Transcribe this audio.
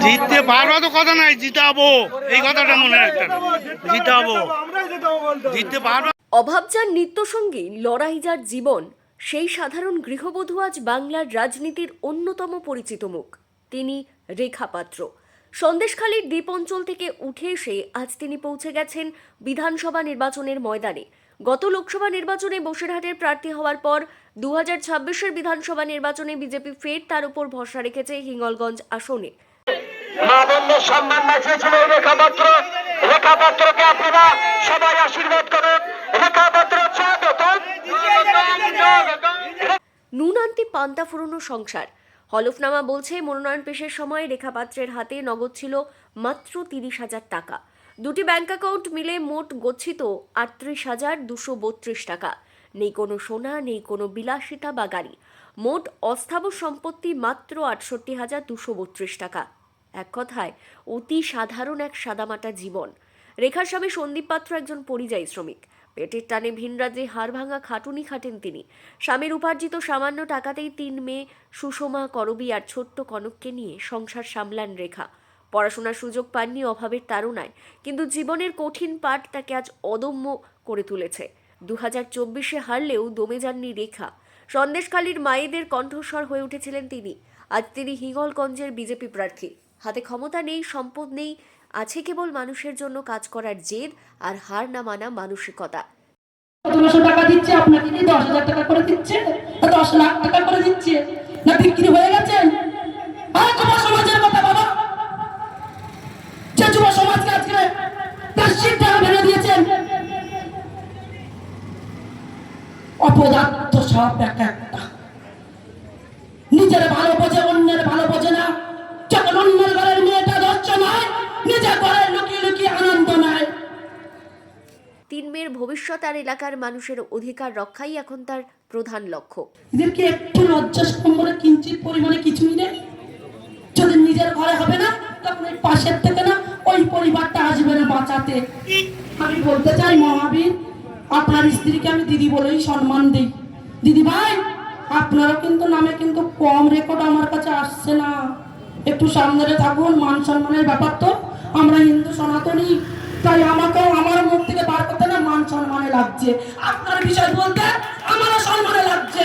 জিততে পারবা তো কথা নাই, জিতাবো এই কথাটা মনে রাখতে, জিতাবো, জিততে পারবা। অভাব যার নিত্যসঙ্গী, লড়াই যার জীবন, সেই সাধারণ গৃহবধূ আজ বাংলার রাজনীতির অন্যতম পরিচিত মুখ। তিনি রেখা পাত্র। সন্দেশখালীর দ্বীপ অঞ্চল থেকে উঠে এসে আজ তিনি পৌঁছে গেছেন বিধানসভা নির্বাচনের ময়দানে। গত লোকসভা নির্বাচনে বসিরহাটের প্রার্থী হওয়ার পর 2026-এর বিধানসভা নির্বাচনে বিজেপি ফের তার উপর ভরসা রেখেছে হিঙ্গলগঞ্জ আসনে। মা বন্ধুর সম্মান বাঁচিয়েছিল রেখা পাত্র। রেখা পাত্রকে আপনারা সবাই আশীর্বাদ করুন। রেখা পাত্র নুন আনতে পান্তা ফুরোনো সংসার। হলফনামা বলছে মনোনয়ন পেশের সময় রেখা পাত্রের হাতে নগদ ছিল মাত্র 30,000 টাকা। দুটি ব্যাংক অ্যাকাউন্ট মিলে মোট গচ্ছিত 38,232 টাকা। নেই কোনো সোনা, নেই কোনো বিলাসিতা বা গাড়ি। মোট অস্থাবর সম্পত্তি মাত্র 68,232 টাকা। এক কথায় অতি সাধারণ এক সাদামাটা জীবন। রেখার স্বামী সন্দীপ পাত্র একজন পরিযায়ী শ্রমিক। পেটের টানে ভিন রাজ্যে হাড়ভাঙা খাটুনি খাটেন তিনি। স্বামীর উপার্জিত সামান্য টাকাতেই 3 মেয়ে সুষমা, করবী আর ছোট্ট কনককে নিয়ে সংসার সামলান রেখা। পড়াশোনার সুযোগ পাননি অভাবের তাড়নায়, কিন্তু জীবনের কঠিন পাঠ তাকে আজ অদম্য করে তুলেছে। 2024-এ হারলেও দমে যাননি রেখা। সন্দেশখালীর মায়েদের কণ্ঠস্বর হয়ে উঠেছিলেন তিনি। আজ তিনি হিঙ্গলগঞ্জের বিজেপি প্রার্থী। হাতে ক্ষমতা নেই, সম্পদ নেই, আছে কেবল মানুষের জন্য কাজ করার জেদ আর হার না মানা মানসিকতা। 1500 টাকা দিচ্ছে, আপনাকে কি 10,000 টাকা করে দিচ্ছে, 10 লাখ টাকা করে দিচ্ছে, না বিক্রি হয়ে গেছেন? আর যুব সমাজের কথা বাবা, যে যুব সমাজকে আজকে তার শিক্ষা ভেঙে দিয়েছেন। অপদার্থ সব একটা, নিজের ভালো বোঝে, অন্যের ভালো বোঝে না। যখন অন্যের ঘরের মেয়েটা ধৈর্য নয়, নিজের ঘরের লুকিয়ে লুকিয়ে আনন্দ নয়। 3 মেয়ের ভবিষ্যৎ আর এলাকার মানুষের অধিকার রক্ষাই এখন তার প্রধান লক্ষ্য। এদেরকে একটু লজ্জা সম্বরে কিঞ্চিত পরিমাণে কিছুই নেই। যদি নিজের ঘরে হবে না, তখন ওই পাশের থেকে না ওই পরিবারটা আসবে না বাঁচাতে। আমি বলতে চাই মহাবীর, আপনার স্ত্রীকে আমি দিদি বলেই সম্মান দিই। দিদি ভাই, আপনারও কিন্তু নামে কিন্তু কম রেকর্ড আমার কাছে আসছে না। একটু সামনে থাকুন, মান সম্মানের ব্যাপার তো। আমরা হিন্দু সনাতনী, তাই আমাকেও আমার মুখ থেকে বার করতে না মান সম্মানে লাগছে। আপনার বিষয় বলতে আমারও সম্মানে লাগছে।